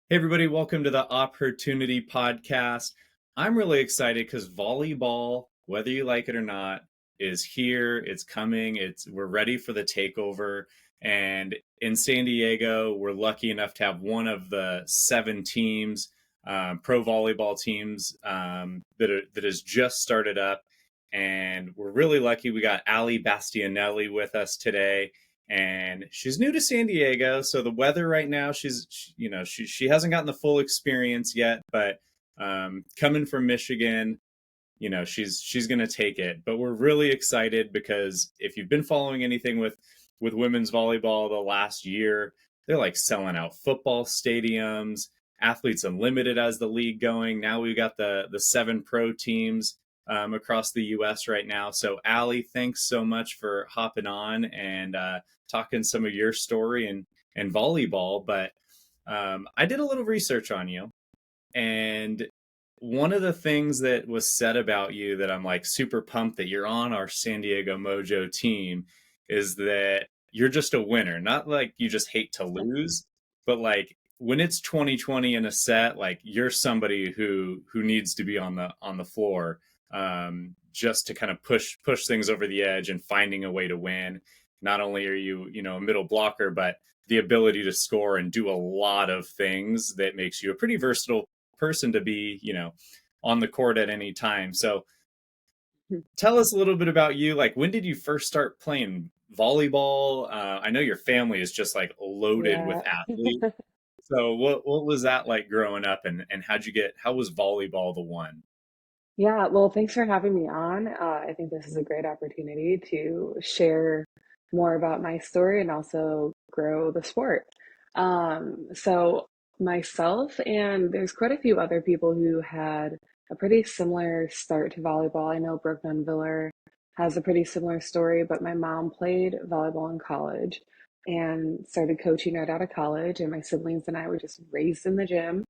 Hey, everybody, welcome to the Opportunity Podcast. I'm really excited because volleyball, whether you like it or not, is here. It's coming. We're ready for the takeover. And in San Diego, we're lucky enough to have one of the seven teams, pro volleyball teams, that has just started up. And we're really lucky. We got Ali Bastianelli with us today, and she's new to San Diego, so the weather right now, she hasn't gotten the full experience yet, but coming from Michigan, she's going to take it. But we're really excited because if you've been following anything with women's volleyball the last year, they're like selling out football stadiums, Athletes Unlimited as the league going. Now we've got the seven pro teams across the U.S. right now. So, Allie, thanks so much for hopping on and talking some of your story and volleyball. But I did a little research on you, and one of the things that was said about you that I'm like super pumped that you're on our San Diego Mojo team is that you're just a winner. Not like you just hate to lose, but like when it's 2020 in a set, like you're somebody who needs to be on the floor, just to kind of push things over the edge and finding a way to win. Not only are you a middle blocker, but the ability to score and do a lot of things that makes you a pretty versatile person to be, on the court at any time. So tell us a little bit about you. Like, when did you first start playing volleyball? I know your family is just like loaded with Yeah. athletes. So what was that like growing up, and how was volleyball the one? Yeah, well, thanks for having me on. I think this is a great opportunity to share more about my story and also grow the sport. So myself and there's quite a few other people who had a pretty similar start to volleyball. I know Brooke Dunviller has a pretty similar story, but my mom played volleyball in college and started coaching right out of college, and my siblings and I were just raised in the gym.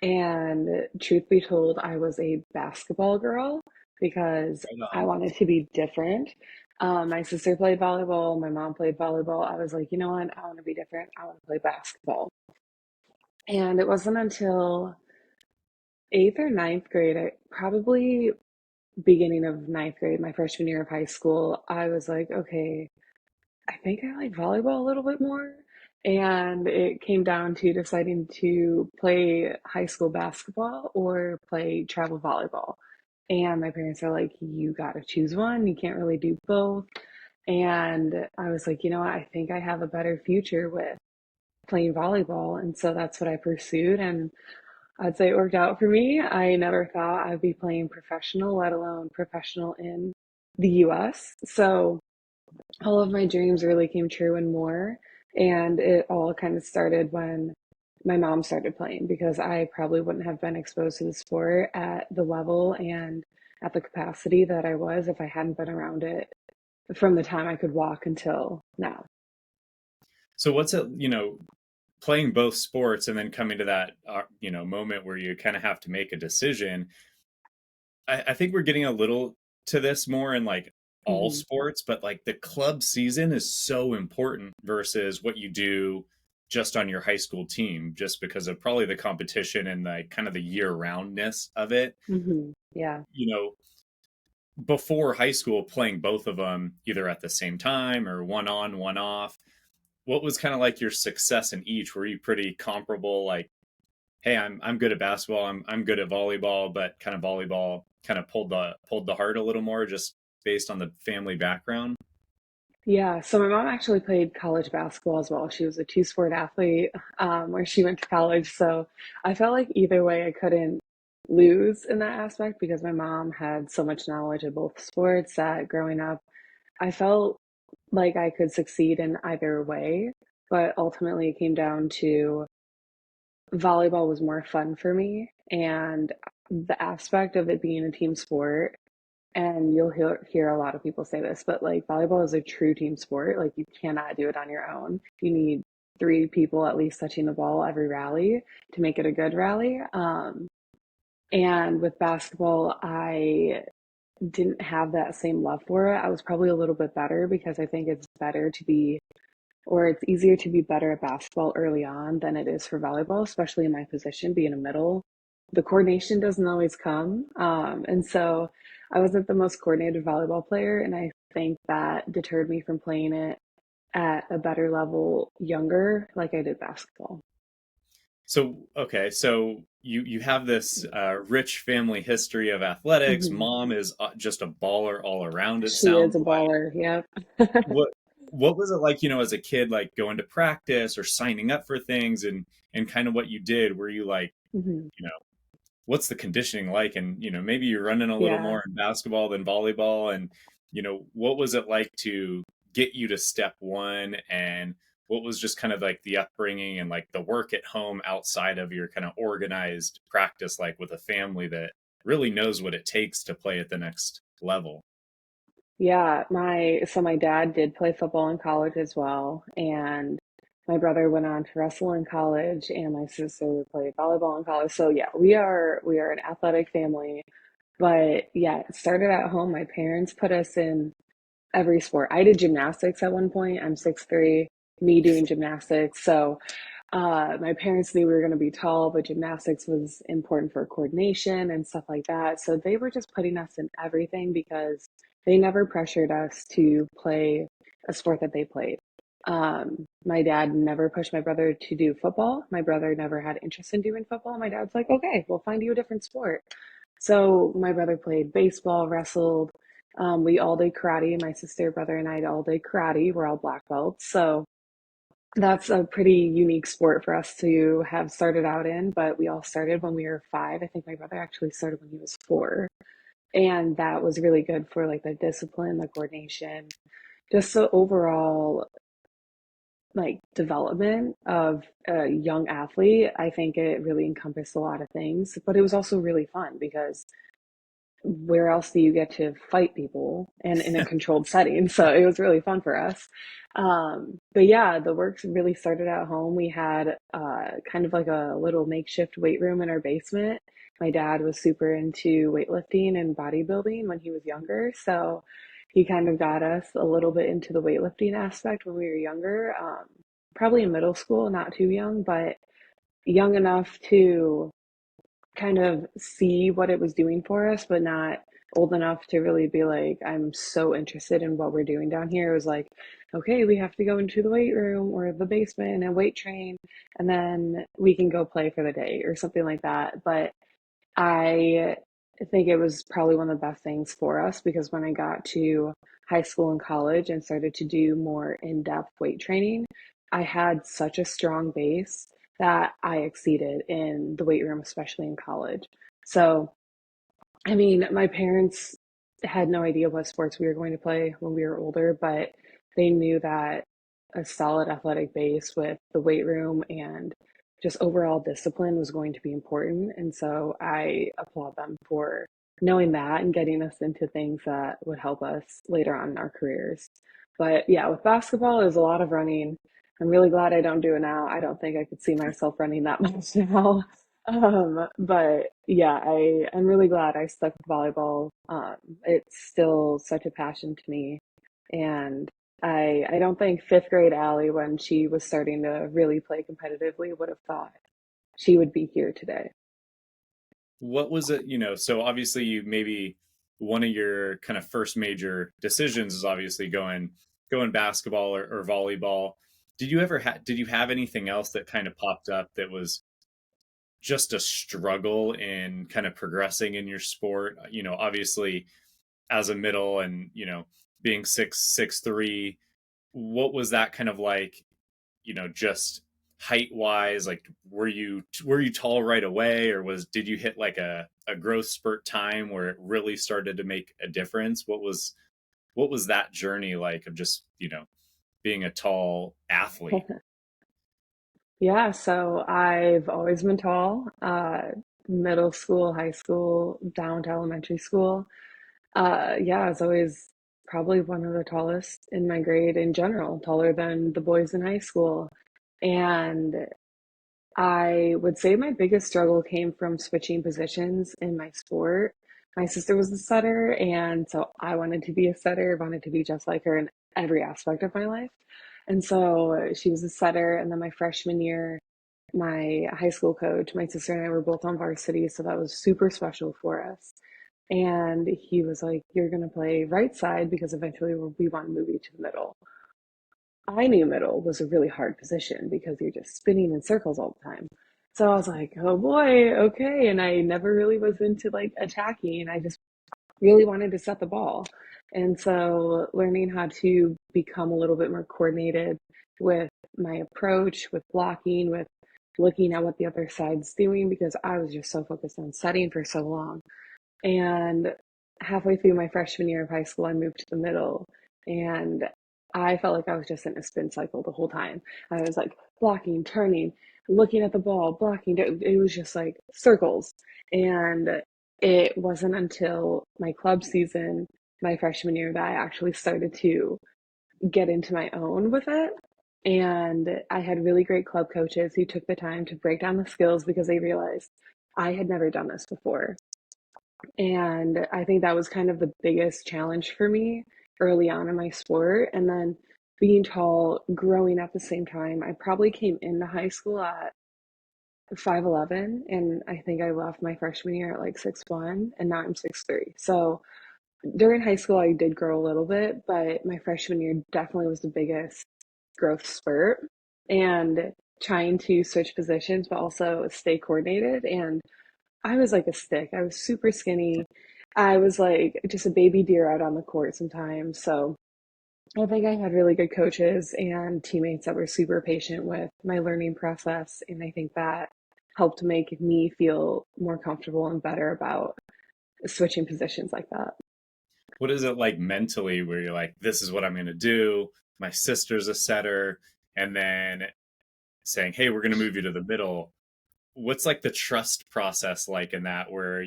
And truth be told, I was a basketball girl because Right I on. wanted to be different. My sister played volleyball, my mom played volleyball. I was like, you know what? I want to be different. I want to play basketball. And it wasn't until eighth or ninth grade, probably beginning of ninth grade, my freshman year of high school, I was like, okay, I think I like volleyball a little bit more. And it came down to deciding to play high school basketball or play travel volleyball. And my parents are like, you got to choose one. You can't really do both. And I was like, you know what? I think I have a better future with playing volleyball. And so that's what I pursued. And I'd say it worked out for me. I never thought I'd be playing professional, let alone professional in the US. So all of my dreams really came true and more. And it all kind of started when my mom started playing because I probably wouldn't have been exposed to the sport at the level and at the capacity that I was if I hadn't been around it from the time I could walk until now. So what's it, playing both sports and then coming to that, moment where you kind of have to make a decision. I think we're getting a little to this more in like all Mhm. sports, but like the club season is so important versus what you do just on your high school team, just because of probably the competition and the kind of the year roundness of it. Yeah. You know, before high school, playing both of them either at the same time or one on, one off. What was kind of like your success in each? Were you pretty comparable? Like, hey, I'm good at basketball. I'm good at volleyball, but kind of volleyball kind of pulled the heart a little more just based on the family background. Yeah. So my mom actually played college basketball as well. She was a two-sport athlete, where she went to college. So I felt like either way I couldn't lose in that aspect because my mom had so much knowledge of both sports that growing up I felt like I could succeed in either way, but ultimately it came down to volleyball was more fun for me and the aspect of it being a team sport. And you'll hear a lot of people say this, but like volleyball is a true team sport. Like you cannot do it on your own. You need three people at least touching the ball every rally to make it a good rally. And with basketball, I didn't have that same love for it. I was probably a little bit better because I think it's better to be or it's easier to be better at basketball early on than it is for volleyball, especially in my position, being a middle. The coordination doesn't always come. And so I wasn't the most coordinated volleyball player, and I think that deterred me from playing it at a better level younger, like I did basketball. So, okay, so you have this rich family history of athletics. Hmm. Mom is just a baller all around, it She is sounds a like. baller. Yep. What what was it like, as a kid, like going to practice or signing up for things and kind of what you did? Were you like, Hmm. you know, what's the conditioning like? And, maybe you're running a little Yeah. more in basketball than volleyball. And, what was it like to get you to step one? And what was just kind of like the upbringing and like the work at home outside of your kind of organized practice, like with a family that really knows what it takes to play at the next level? Yeah, my dad did play football in college as well, and my brother went on to wrestle in college, and my sister played volleyball in college. So yeah, we are an athletic family. But yeah, it started at home. My parents put us in every sport. I did gymnastics at one point. I'm 6'3", me doing gymnastics. So my parents knew we were going to be tall, but gymnastics was important for coordination and stuff like that. So they were just putting us in everything because they never pressured us to play a sport that they played. My dad never pushed my brother to do football. My brother never had interest in doing football. My dad's like, okay, we'll find you a different sport. So my brother played baseball, wrestled. We all did karate. My sister, brother, and I all did karate. We're all black belts. So that's a pretty unique sport for us to have started out in, but we all started when we were 5. I think my brother actually started when he was 4. And that was really good for like the discipline, the coordination, just the overall like development of a young athlete. I think it really encompassed a lot of things, but it was also really fun because where else do you get to fight people and in a controlled setting? So it was really fun for us. But yeah, the works really started at home. We had kind of like a little makeshift weight room in our basement. My dad was super into weightlifting and bodybuilding when he was younger. So he kind of got us a little bit into the weightlifting aspect when we were younger, probably in middle school, not too young, but young enough to kind of see what it was doing for us, but not old enough to really be like, I'm so interested in what we're doing down here. It was like, okay, we have to go into the weight room or the basement and weight train, and then we can go play for the day or something like that. But I think it was probably one of the best things for us because when I got to high school and college and started to do more in-depth weight training, I had such a strong base that I exceeded in the weight room, especially in college. So I mean, my parents had no idea what sports we were going to play when we were older, but they knew that a solid athletic base with the weight room and just overall discipline was going to be important. And so I applaud them for knowing that and getting us into things that would help us later on in our careers. But yeah, with basketball, there's a lot of running. I'm really glad I don't do it now. I don't think I could see myself running that much now. But yeah, I'm really glad I stuck with volleyball. It's still such a passion to me. And I don't think fifth grade Allie, when she was starting to really play competitively, would have thought she would be here today. What was it, so obviously you maybe one of your kind of first major decisions is obviously going basketball or volleyball. Did you have anything else that kind of popped up that was just a struggle in kind of progressing in your sport? Obviously as a middle and, being 6'3", what was that kind of like, just height wise? Like, were you tall right away, or did you hit like a growth spurt time where it really started to make a difference? What was that journey like of just, being a tall athlete? Yeah, so I've always been tall, middle school, high school, down to elementary school. Yeah, I was always probably one of the tallest in my grade in general, taller than the boys in high school. And I would say my biggest struggle came from switching positions in my sport. My sister was a setter, and so I wanted to be a setter, wanted to be just like her in every aspect of my life. And so she was a setter. And then my freshman year, my high school coach, my sister and I were both on varsity. So that was super special for us. And he was like, "You're going to play right side because eventually we want to move you to the middle." I knew middle was a really hard position because you're just spinning in circles all the time. So I was like, "Oh boy, okay." And I never really was into like attacking. I just really wanted to set the ball. And so learning how to become a little bit more coordinated with my approach, with blocking, with looking at what the other side's doing because I was just so focused on setting for so long. And halfway through my freshman year of high school, I moved to the middle. And I felt like I was just in a spin cycle the whole time. I was like blocking, turning, looking at the ball, blocking. It was just like circles. And it wasn't until my club season, my freshman year, that I actually started to get into my own with it. And I had really great club coaches who took the time to break down the skills because they realized I had never done this before. And I think that was kind of the biggest challenge for me early on in my sport. And then being tall, growing at the same time, I probably came into high school at 5'11", and I think I left my freshman year at like 6'1", and now I'm 6'3". So during high school, I did grow a little bit, but my freshman year definitely was the biggest growth spurt. And trying to switch positions, but also stay coordinated. And I was like a stick. I was super skinny. I was like just a baby deer out on the court sometimes. So I think I had really good coaches and teammates that were super patient with my learning process. And I think that helped make me feel more comfortable and better about switching positions like that. What is it like mentally where you're like, this is what I'm going to do? My sister's a setter. And then saying, hey, we're going to move you to the middle. What's like the trust process like in that where,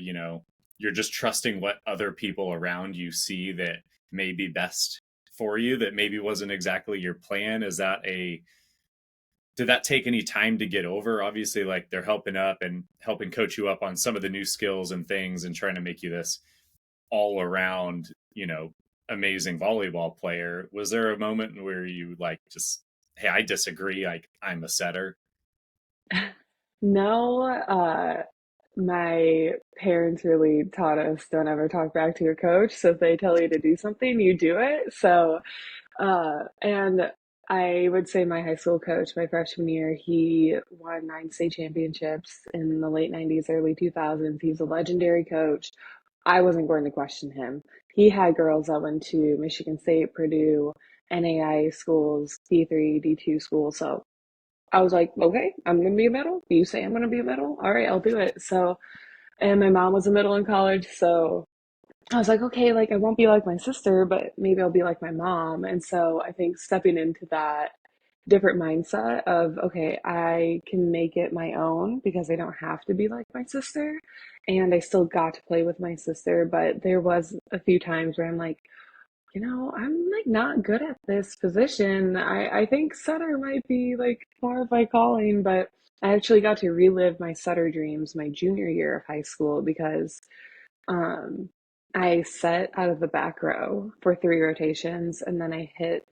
you're just trusting what other people around you see that may be best for you that maybe wasn't exactly your plan? Did that take any time to get over? Obviously, like they're helping up and helping coach you up on some of the new skills and things and trying to make you this all around, amazing volleyball player. Was there a moment where you like just, hey, I disagree, like I'm a setter? No, my parents really taught us don't ever talk back to your coach. So if they tell you to do something, you do it. So and I would say my high school coach, my freshman year, he won 9 state championships in the late 90s, early 2000s. He was a legendary coach. I wasn't going to question him. He had girls that went to Michigan State, Purdue, NAI schools, D3, D2 schools. So I was like, okay, I'm going to be a middle. You say I'm going to be a middle? All right, I'll do it. So, and my mom was a middle in college. So I was like, okay, like I won't be like my sister, but maybe I'll be like my mom. And so I think stepping into that different mindset of, okay, I can make it my own because I don't have to be like my sister. And I still got to play with my sister, but there was a few times where I'm like, I'm like not good at this position. I think setter might be like more of my calling, but I actually got to relive my setter dreams my junior year of high school because um, I set out of the back row for 3 rotations, and then I hit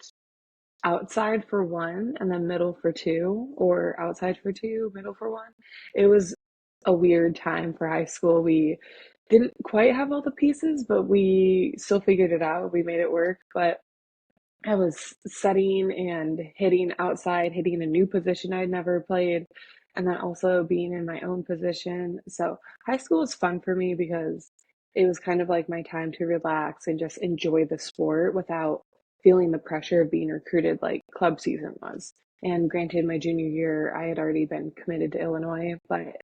outside for one, and then middle for two, or outside for two, middle for one. It was a weird time for high school. We didn't quite have all the pieces, but we still figured it out. We made it work. But I was setting and hitting outside, hitting a new position I'd never played, and then also being in my own position. So high school was fun for me because it was kind of like my time to relax and just enjoy the sport without feeling the pressure of being recruited like club season was. And granted, my junior year, I had already been committed to Illinois, but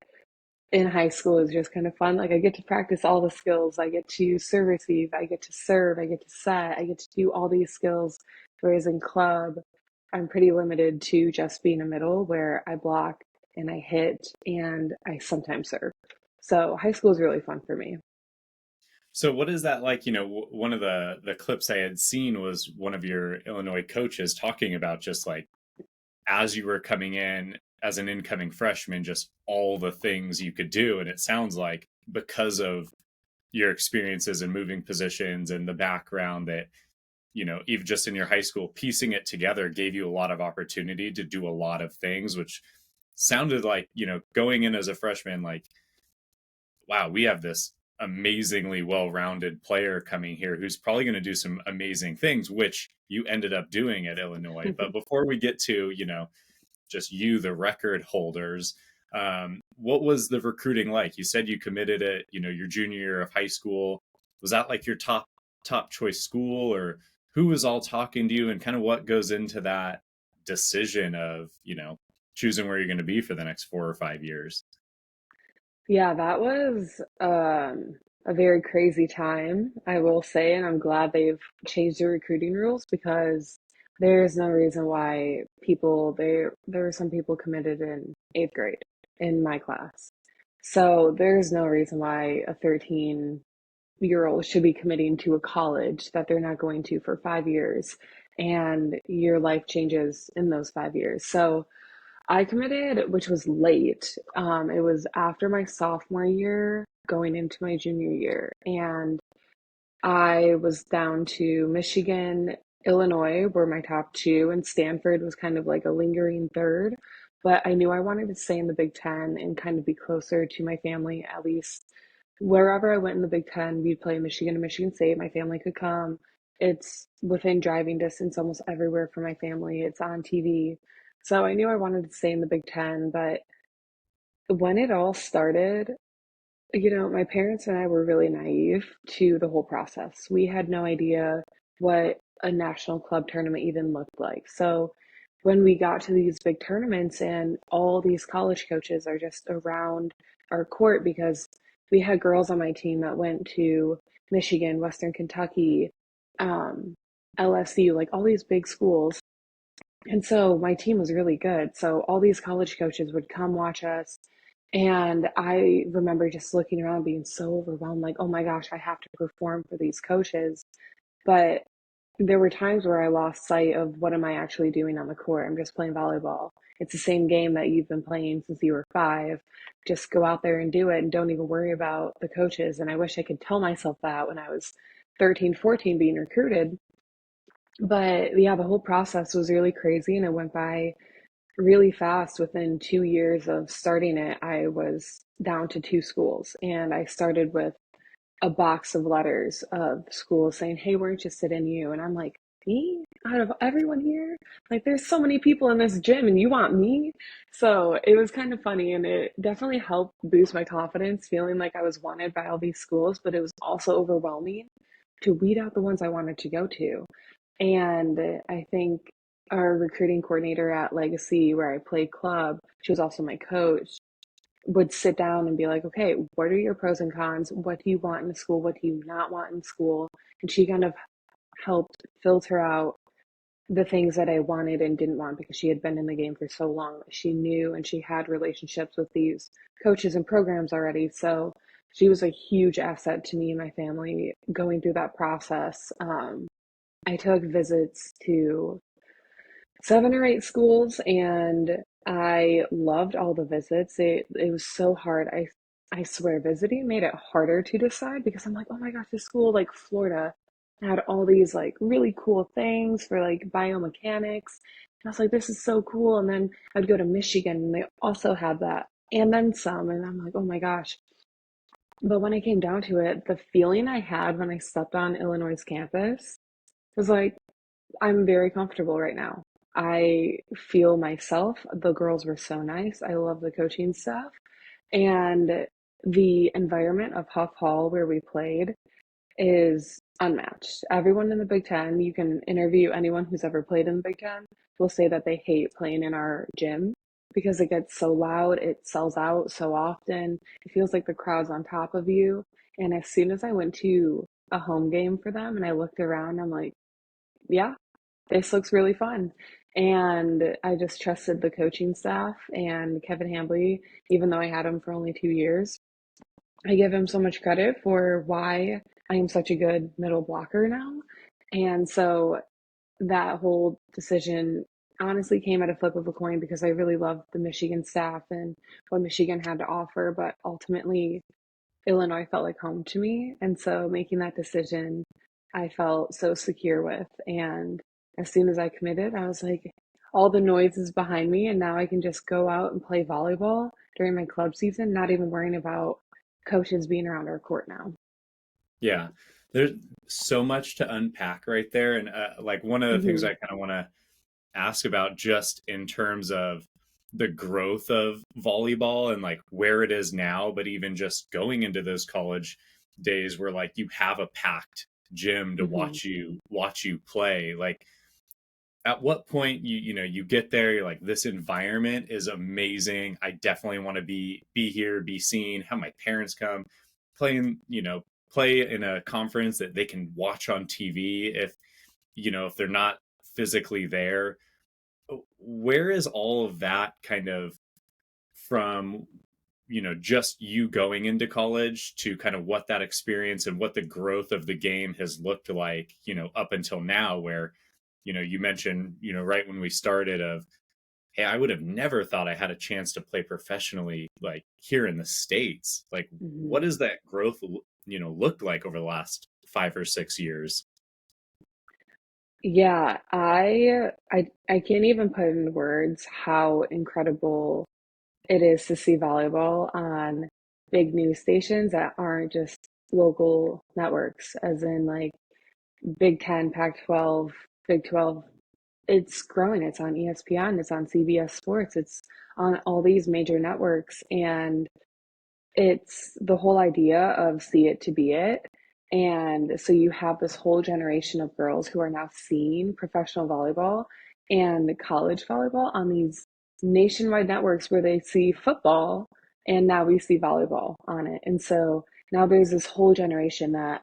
in high school is just kind of fun. Like I get to practice all the skills. I get to serve receive, I get to serve, I get to set, I get to do all these skills. Whereas in club, I'm pretty limited to just being a middle where I block and I hit and I sometimes serve. So high school is really fun for me. So what is that like? One of the clips I had seen was one of your Illinois coaches talking about just like as you were coming in as an incoming freshman, just all the things you could do. And it sounds like because of your experiences in moving positions and the background that even just in your high school, piecing it together gave you a lot of opportunity to do a lot of things, which sounded like, going in as a freshman, like, wow, we have this amazingly well-rounded player coming here who's probably going to do some amazing things, which you ended up doing at Illinois. But before we get to, just you, the record holders, what was the recruiting like? You said you committed at, your junior year of high school. Was that like your top choice school, or who was all talking to you, and kind of what goes into that decision of, choosing where you're going to be for the next 4 or 5 years? Yeah, that was a very crazy time, I will say, and I'm glad they've changed the recruiting rules because there's no reason why there were some people committed in eighth grade in my class. So there's no reason why a 13-year-old should be committing to a college that they're not going to for 5 years, and your life changes in those 5 years. So I committed, which was late. It was after my sophomore year, going into my junior year, and I was down to Michigan, Illinois were my top two, and Stanford was kind of like a lingering third. But I knew I wanted to stay in the Big Ten and kind of be closer to my family, at least wherever I went in the Big Ten, we'd play Michigan and Michigan State. My family could come. It's within driving distance almost everywhere for my family. It's on TV. So I knew I wanted to stay in the Big Ten, but when it all started, my parents and I were really naive to the whole process. We had no idea what a national club tournament even looked like. So when we got to these big tournaments and all these college coaches are just around our court, because we had girls on my team that went to Michigan, Western Kentucky, um, LSU, like all these big schools. And so my team was really good. So all these college coaches would come watch us. And I remember just looking around being so overwhelmed, like, oh my gosh, I have to perform for these coaches. But there were times where I lost sight of what am I actually doing on the court. I'm just playing volleyball. It's the same game that you've been playing since you were 5. Just go out there and do it and don't even worry about the coaches. And I wish I could tell myself that when I was 13, 14 being recruited. But yeah, the whole process was really crazy and it went by really fast. Within 2 years of starting it, I was down to 2 schools, and I started with a box of letters of schools saying, hey, we're interested in you. And I'm like, me? Out of everyone here? Like, there's so many people in this gym, and you want me? So it was kind of funny, and it definitely helped boost my confidence, feeling like I was wanted by all these schools, but it was also overwhelming to weed out the ones I wanted to go to. And I think our recruiting coordinator at Legacy, where I played club, she was also my coach, would sit down and be like, okay, what are your pros and cons? What do you want in school? What do you not want in school? And she kind of helped filter out the things that I wanted and didn't want, because she had been in the game for so long. She knew and she had relationships with these coaches and programs already. So she was a huge asset to me and my family going through that process. I took visits to 7 or 8 schools, and I loved all the visits. It was so hard. I swear, visiting made it harder to decide, because I'm like, oh my gosh, this school like Florida had all these like really cool things for like biomechanics. And I was like, this is so cool. And then I'd go to Michigan and they also had that, and then some. And I'm like, oh my gosh. But when it came down to it, the feeling I had when I stepped on Illinois' campus was like, I'm very comfortable right now. I feel myself. The girls were so nice. I love the coaching staff. And the environment of Huff Hall, where we played, is unmatched. Everyone in the Big Ten, you can interview anyone who's ever played in the Big Ten, will say that they hate playing in our gym because it gets so loud, it sells out so often. It feels like the crowd's on top of you. And as soon as I went to a home game for them and I looked around, I'm like, yeah, this looks really fun. And I just trusted the coaching staff and Kevin Hambley, even though I had him for only 2 years. I give him so much credit for why I am such a good middle blocker now. And so that whole decision honestly came at a flip of a coin, because I really loved the Michigan staff and what Michigan had to offer. But ultimately, Illinois felt like home to me. And so making that decision I felt so secure with. And as soon as I committed, I was like, all the noise is behind me, and now I can just go out and play volleyball during my club season, not even worrying about coaches being around our court now. Yeah, there's so much to unpack right there. And like one of the things Hmm. I kind of want to ask about just in terms of the growth of volleyball and like where it is now, but even just going into those college days where like you have a packed gym to Hmm. watch you play. Like at what point you get there, you're like, this environment is amazing. I definitely want to be here, be seen, have my parents come playing, play in a conference that they can watch on TV if they're not physically there. Where is all of that kind of from, just you going into college to kind of what that experience and what the growth of the game has looked like, up until now, where, you mentioned, right when we started of, hey, I would have never thought I had a chance to play professionally, like here in the States. Like, Hmm. what does that growth, looked like over the last 5 or 6 years? Yeah, I can't even put in words how incredible it is to see volleyball on big news stations that aren't just local networks, as in like Big Ten, Pac-12, Big 12. It's growing. It's on ESPN, it's on CBS Sports, it's on all these major networks. And it's the whole idea of see it to be it. And so you have this whole generation of girls who are now seeing professional volleyball and college volleyball on these nationwide networks where they see football, and now we see volleyball on it. And so now there's this whole generation that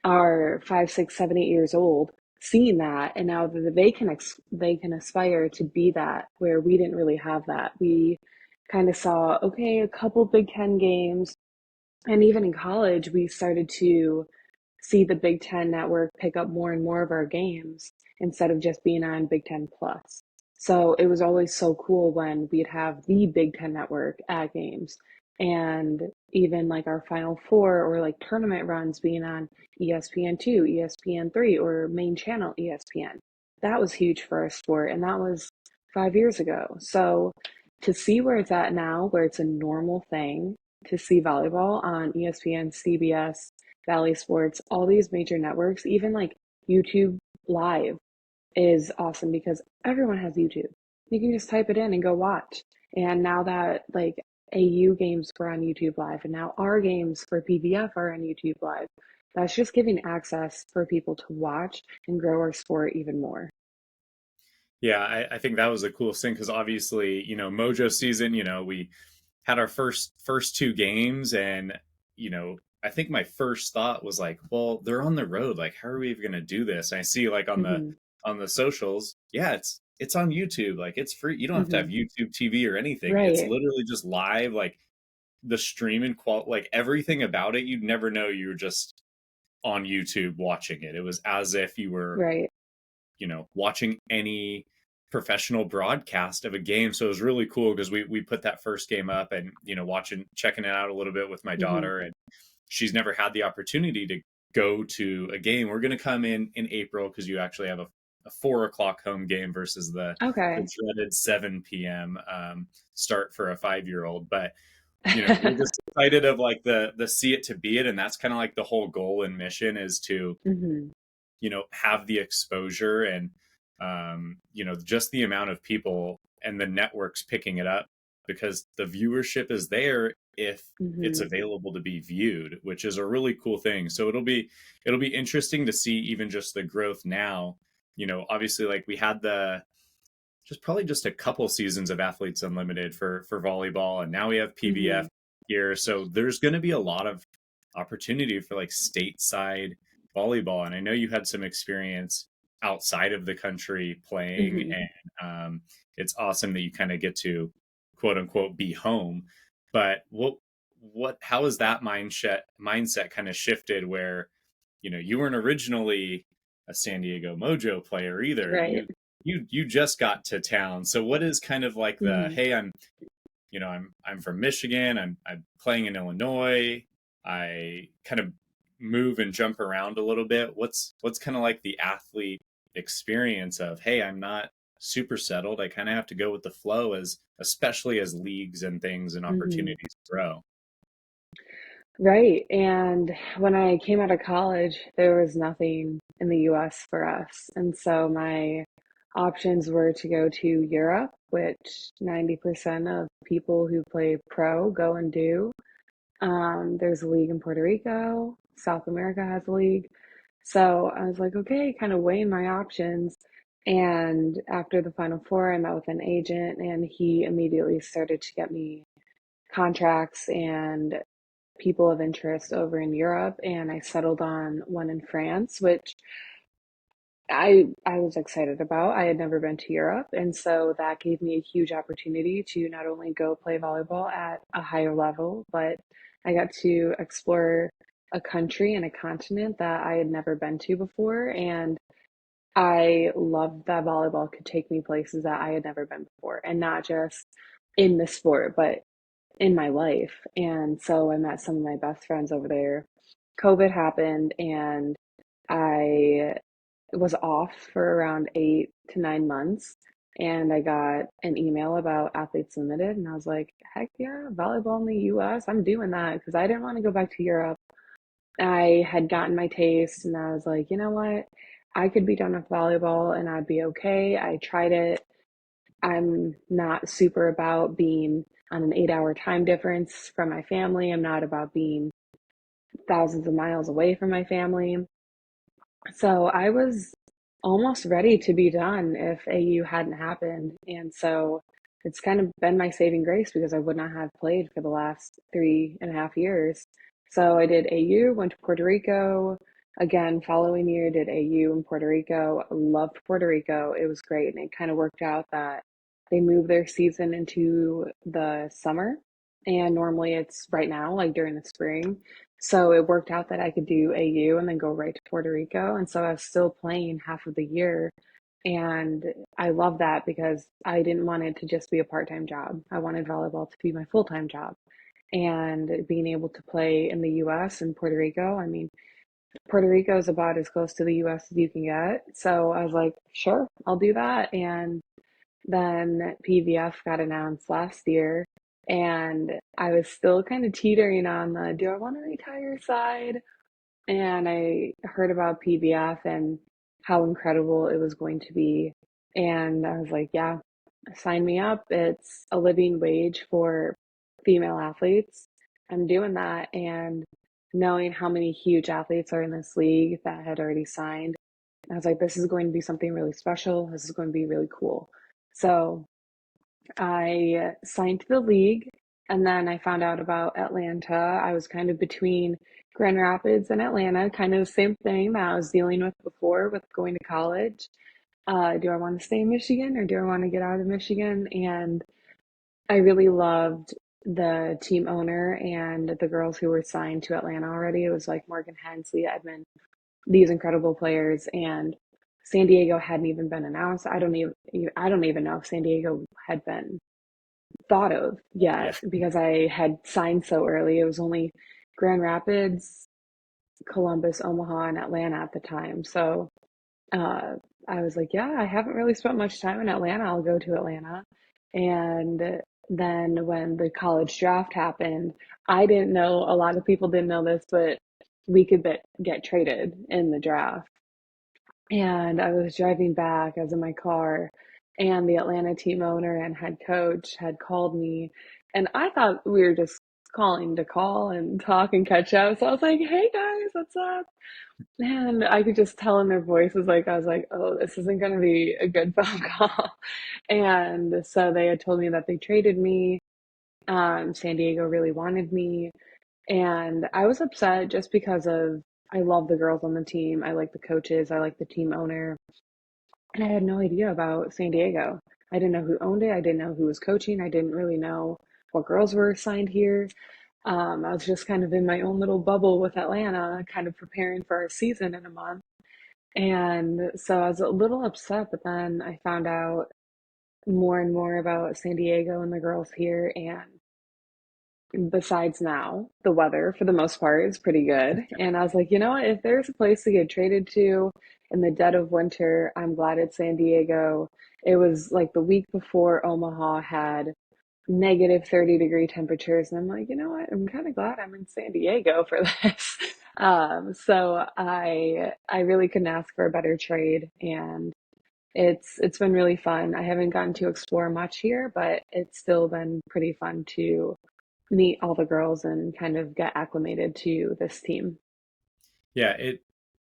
are 5, 6, 7, 8 years old seeing that, and now they can aspire to be that, where we didn't really have that. We kind of saw, okay, a couple Big Ten games, and even in college we started to see the Big Ten network pick up more and more of our games instead of just being on Big Ten Plus. So it was always so cool when we'd have the Big Ten network at games, and even like our Final Four or like tournament runs being on ESPN2, ESPN3, or main channel ESPN. That was huge for our sport, and that was 5 years ago. So to see where it's at now, where it's a normal thing to see volleyball on ESPN, CBS, Valley Sports, all these major networks, even like YouTube Live is awesome because everyone has YouTube. You can just type it in and go watch. And now that like AU games were on YouTube Live, and now our games for PVF are on YouTube Live, that's just giving access for people to watch and grow our sport even more. Yeah, I think that was the coolest thing because obviously, Mojo season, we had our first two games, and I think my first thought was like, well, they're on the road. Like, how are we even going to do this? And I see like on the Hmm. on the socials, yeah, it's on YouTube. Like, it's free. You don't have to have Hmm. YouTube TV or anything. It's Right, literally just live. Like the stream and like everything about it, you'd never know you were just on YouTube watching it. It was as if you were right. watching any professional broadcast of a game. So it was really cool because we put that first game up and checking it out a little bit with my Hmm. daughter, and she's never had the opportunity to go to a game. We're going to come in April because you actually have a 4 o'clock home game versus the Okay. dreaded 7 p.m. Start for a 5 year old. But we're just excited of like the see it to be it, and that's kind of like the whole goal and mission is to Hmm. have the exposure and just the amount of people and the networks picking it up because the viewership is there if it's Hmm. available to be viewed, which is a really cool thing. So it'll be interesting to see even just the growth now. Obviously, like we had the just probably just a couple seasons of Athletes Unlimited for volleyball, and now we have PVF Hmm. here. So there's going to be a lot of opportunity for like stateside volleyball, and I know you had some experience outside of the country playing, Hmm. and it's awesome that you kind of get to quote unquote be home. But how has that mindset kind of shifted where you weren't originally a San Diego Mojo player either. Right. You just got to town. So what is kind of like the, Hmm. hey, I'm from Michigan. I'm playing in Illinois. I kind of move and jump around a little bit, what's kind of like the athlete experience of, hey, I'm not super settled. I kind of have to go with the flow, as especially as leagues and things and Mhm. opportunities grow. Right. And when I came out of college, there was nothing in the US for us. And so my options were to go to Europe, which 90% of people who play pro go and do. There's a league in Puerto Rico. South America has a league. So I was like, okay, kind of weighing my options. And after the Final Four, I met with an agent, and he immediately started to get me contracts and people of interest over in Europe. And I settled on one in France, which I was excited about. I had never been to Europe, and so that gave me a huge opportunity to not only go play volleyball at a higher level, but I got to explore a country and a continent that I had never been to before. And I loved that volleyball could take me places that I had never been before, and not just in the sport, but in my life. And so I met some of my best friends over there. COVID happened, and I was off for around 8 to 9 months. And I got an email about Athletes Limited, and I was like, heck yeah, volleyball in the US, I'm doing that because I didn't want to go back to Europe. I had gotten my taste, and I was like, you know what? I could be done with volleyball and I'd be okay. I tried it. I'm not super about being on an 8 hour time difference from my family. I'm not about being thousands of miles away from my family. So I was almost ready to be done if AU hadn't happened. And so it's kind of been my saving grace because I would not have played for the last 3.5 years. So I did AU, went to Puerto Rico. Again, following year, did AU in Puerto Rico. Loved Puerto Rico. It was great. And it kind of worked out that they moved their season into the summer. And normally it's right now, like during the spring. So it worked out that I could do AU and then go right to Puerto Rico. And so I was still playing half of the year. And I love that because I didn't want it to just be a part-time job. I wanted volleyball to be my full-time job. And being able to play in the US and Puerto Rico, I mean, Puerto Rico is about as close to the US as you can get. So I was like, sure, I'll do that. And then PVF got announced last year, and I was still kind of teetering on the do I want to retire side. And I heard about PVF and how incredible it was going to be. And I was like, yeah, sign me up. It's a living wage for female athletes. I'm doing that. And knowing how many huge athletes are in this league that had already signed, I was like, this is going to be something really special. This is going to be really cool. So I signed to the league, and then I found out about Atlanta. I was kind of between Grand Rapids and Atlanta, kind of the same thing that I was dealing with before with going to college. Do I want to stay in Michigan or do I want to get out of Michigan? And I really loved the team owner and the girls who were signed to Atlanta already. It was like Morgan Hensley, Edmund, these incredible players, and San Diego hadn't even been announced. I don't even know if San Diego had been thought of Yeah. yet because I had signed so early. It was only Grand Rapids, Columbus, Omaha, and Atlanta at the time. So uh, I was like, yeah, I haven't really spent much time in Atlanta. I'll go to Atlanta. And then when the college draft happened, I didn't know, a lot of people didn't know this, but we could get traded in the draft. And I was driving back, I was in my car, and the Atlanta team owner and head coach had called me. And I thought we were just calling to call and talk and catch up. So I was like, hey guys, what's up? And I could just tell in their voices, like, I was like, oh, this isn't going to be a good phone call. And so they had told me that they traded me. San Diego really wanted me. And I was upset just because of, I love the girls on the team. I like the coaches. I like the team owner. And I had no idea about San Diego. I didn't know who owned it. I didn't know who was coaching. I didn't really know what girls were assigned here. I was just kind of in my own little bubble with Atlanta, kind of preparing for our season in a month. And so I was a little upset, but then I found out more and more about San Diego and the girls here, and besides now, the weather for the most part is pretty good. And I was like, you know what? If there's a place to get traded to in the dead of winter, I'm glad it's San Diego. It was like the week before Omaha had -30-degree temperatures. And I'm like, you know what? I'm kind of glad I'm in San Diego for this. So I really couldn't ask for a better trade. And it's been really fun. I haven't gotten to explore much here, but it's still been pretty fun to meet all the girls and kind of get acclimated to this team. Yeah,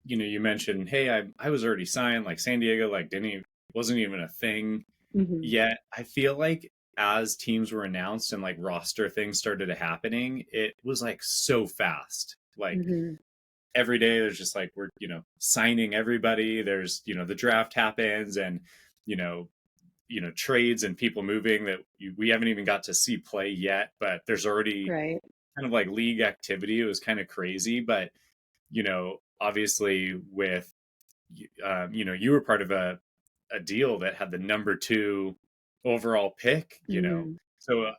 you mentioned, hey, I was already signed, like San Diego, like didn't even, wasn't even a thing Hmm. yet. I feel like as teams were announced and like roster things started happening, it was like so fast. Like Hmm. every day there's just like we're, signing everybody. There's, the draft happens and, you know, trades and people moving that we haven't even got to see play yet, but there's already Right. kind of like league activity. It was kind of crazy, but obviously with you were part of a deal that had the number two overall pick, Hmm. so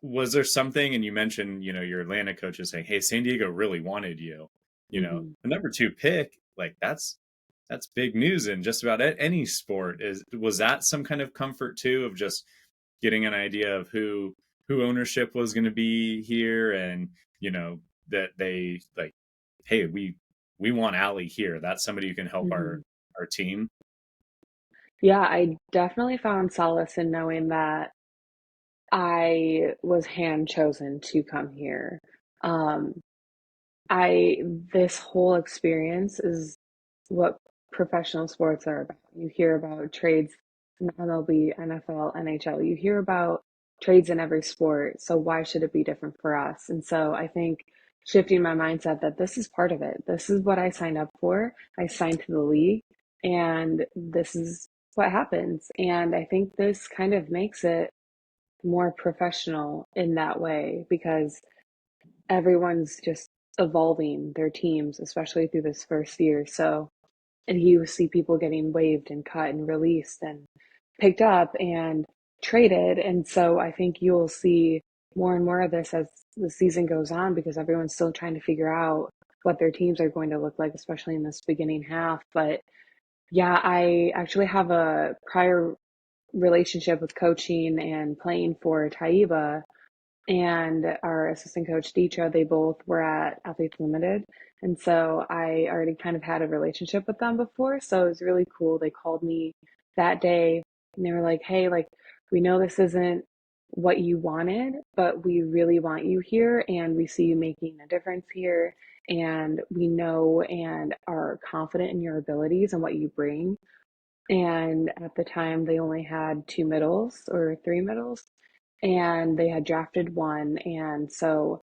was there something, and you mentioned, your Atlanta coaches saying, hey, San Diego really wanted you, Hmm. the number two pick, like that's big news in just about any sport. Was that some kind of comfort too, of just getting an idea of who ownership was going to be here, and you know that they like, hey, we want Allie here. That's somebody who can help Hmm. our team. Yeah, I definitely found solace in knowing that I was hand chosen to come here. Um, I this whole experience is what professional sports are about. You hear about trades in MLB, NFL, NHL. You hear about trades in every sport. So why should it be different for us? And so I think shifting my mindset that this is part of it. This is what I signed up for. I signed to the league and this is what happens. And I think this kind of makes it more professional in that way because everyone's just evolving their teams, especially through this first year. So, and you see people getting waived and cut and released and picked up and traded. And so I think you'll see more and more of this as the season goes on because everyone's still trying to figure out what their teams are going to look like, especially in this beginning half. But yeah, I actually have a prior relationship with coaching and playing for Taiba and our assistant coach Deetra, they both were at Athletes Limited. And so I already kind of had a relationship with them before. So it was really cool. They called me that day and they were like, hey, like, we know this isn't what you wanted, but we really want you here and we see you making a difference here. And we know and are confident in your abilities and what you bring. And at the time, they only had two middles or three middles and they had drafted one. And so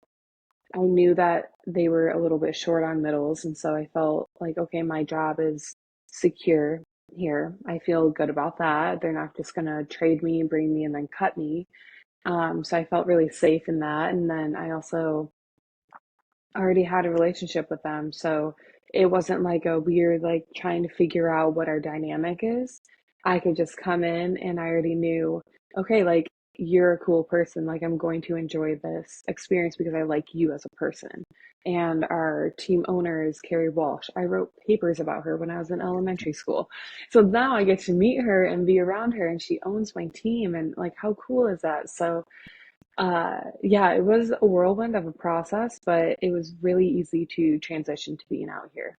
I knew that they were a little bit short on middles. And so I felt like, okay, my job is secure here. I feel good about that. They're not just going to trade me, bring me, and then cut me. So I felt really safe in that. And then I also already had a relationship with them. So it wasn't like a weird, like trying to figure out what our dynamic is. I could just come in and I already knew, okay, like you're a cool person. Like I'm going to enjoy this experience because I like you as a person. And our team owner is Carrie Walsh. I wrote papers about her when I was in elementary school. So now I get to meet her and be around her and she owns my team. And like, how cool is that? So yeah, it was a whirlwind of a process, but it was really easy to transition to being out here.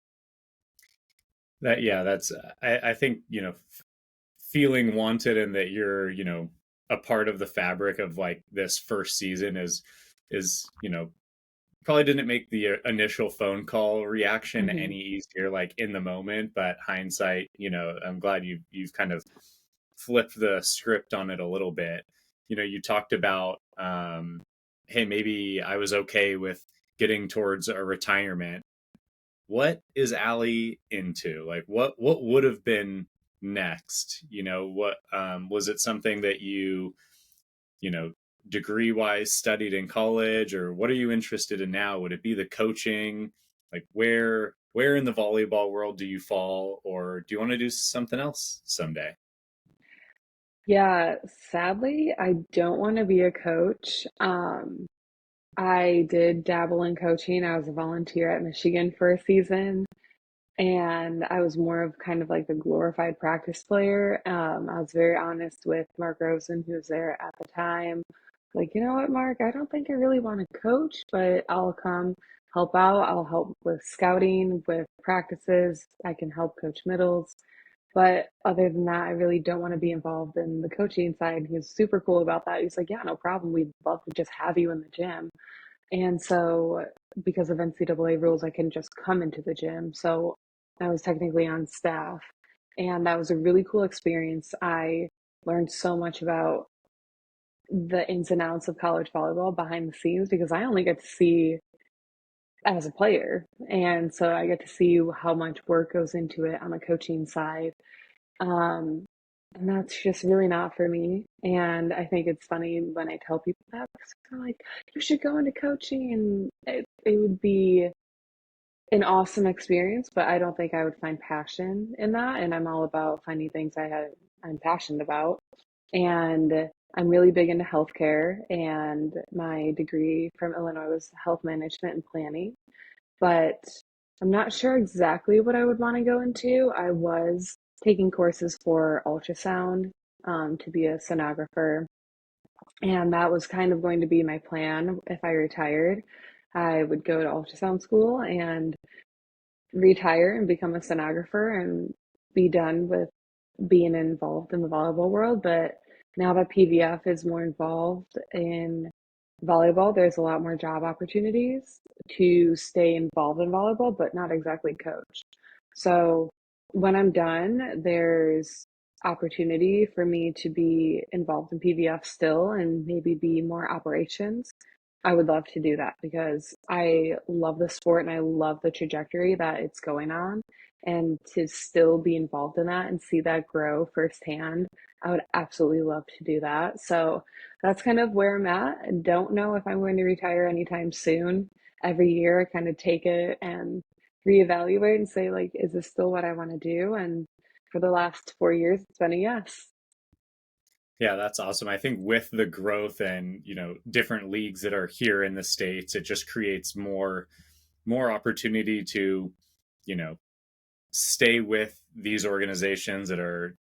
That yeah, that's I think feeling wanted and that you're a part of the fabric of like this first season is probably didn't make the initial phone call reaction Hmm. any easier like in the moment, but hindsight, I'm glad you've kind of flipped the script on it a little bit. You talked about hey, maybe I was okay with getting towards a retirement. What is Allie into? Like what would have been next? What was it something that you know, degree wise studied in college, or what are you interested in now? Would it be the coaching? Like where in the volleyball world do you fall, or do you want to do something else someday? Yeah, sadly, I don't want to be a coach. I did dabble in coaching. I was a volunteer at Michigan for a season, and I was more of kind of like the glorified practice player. I was very honest with Mark Rosen, who was there at the time. Like, you know what, Mark, I don't think I really want to coach, but I'll come help out. I'll help with scouting, with practices. I can help coach middles. But other than that, I really don't want to be involved in the coaching side. He was super cool about that. He's like, yeah, no problem. We'd love to just have you in the gym. And so, because of NCAA rules, I can just come into the gym. So, I was technically on staff. And that was a really cool experience. I learned so much about the ins and outs of college volleyball behind the scenes because I only get to see as a player. And so, I get to see how much work goes into it on the coaching side. Um, and that's just really not for me. And I think it's funny when I tell people that because they're like, you should go into coaching and it would be an awesome experience, but I don't think I would find passion in that. And I'm all about finding things I'm passionate about. And I'm really big into healthcare, and my degree from Illinois was health management and planning, but I'm not sure exactly what I would want to go into. I was taking courses for ultrasound to be a sonographer, and that was kind of going to be my plan if I retired. I would go to ultrasound school and retire and become a sonographer and be done with being involved in the volleyball world. But now that PVF is more involved in volleyball, there's a lot more job opportunities to stay involved in volleyball, but not exactly coach. So when I'm done, there's opportunity for me to be involved in PVF still and maybe be more operations. I would love to do that because I love the sport and I love the trajectory that it's going on. And to still be involved in that and see that grow firsthand, I would absolutely love to do that. So that's kind of where I'm at. I don't know if I'm going to retire anytime soon. Every year, I kind of take it and reevaluate and say, like, is this still what I want to do? And for the last 4 years, it's been a yes. Yeah, that's awesome. I think with the growth and, different leagues that are here in the States, it just creates more opportunity to, you know, stay with these organizations that are,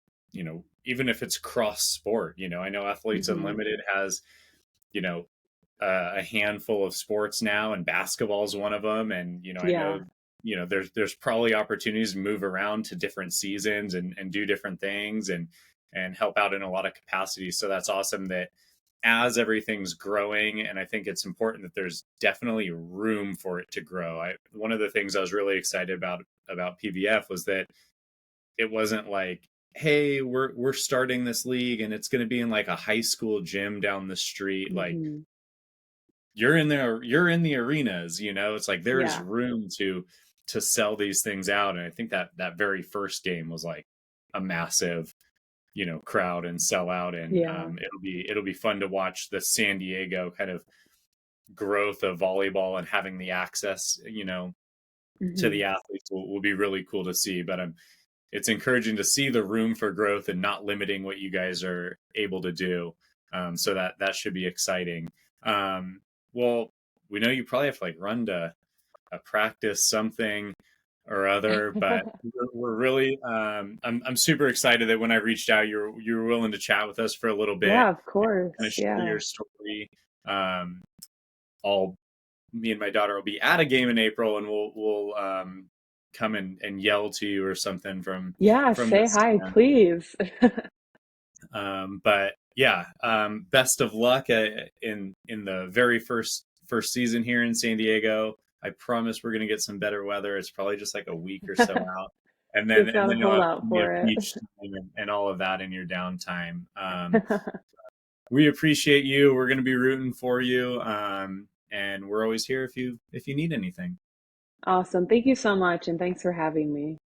even if it's cross sport. I know Athletes Hmm. Unlimited has, you know, a handful of sports now, and basketball is one of them. And I know, Yeah. there's probably opportunities to move around to different seasons and do different things and help out in a lot of capacities. So that's awesome that as everything's growing, and I think it's important that there's definitely room for it to grow. One of the things I was really excited about PVF was that it wasn't like, hey, we're starting this league and it's going to be in like a high school gym down the street. Like, Hmm. you're in there, you're in the arenas. It's like there is Yeah. room to sell these things out. And I think that very first game was like a massive, crowd and sell out. And Yeah. it'll be fun to watch the San Diego kind of growth of volleyball, and having the access, to Hmm. the athletes will be really cool to see. But it's encouraging to see the room for growth and not limiting what you guys are able to do. So that should be exciting. Well, we know you probably have to like run to a practice something or other, but we're really I'm super excited that when I reached out, you were willing to chat with us for a little bit Yeah, of and kind of course. share Yeah. your story. Um, all Me and my daughter will be at a game in April, and we'll come and yell to you or something Yeah, from the say hi, stand. please. But yeah, best of luck in the very first season here in San Diego. I promise we're gonna get some better weather. It's probably just like a week or so out, and then Just and gotta then you'll hold have out plenty of for it. beach time and all of that in your downtime. We appreciate you. We're gonna be rooting for you, and we're always here if you need anything. Awesome. Thank you so much, and thanks for having me.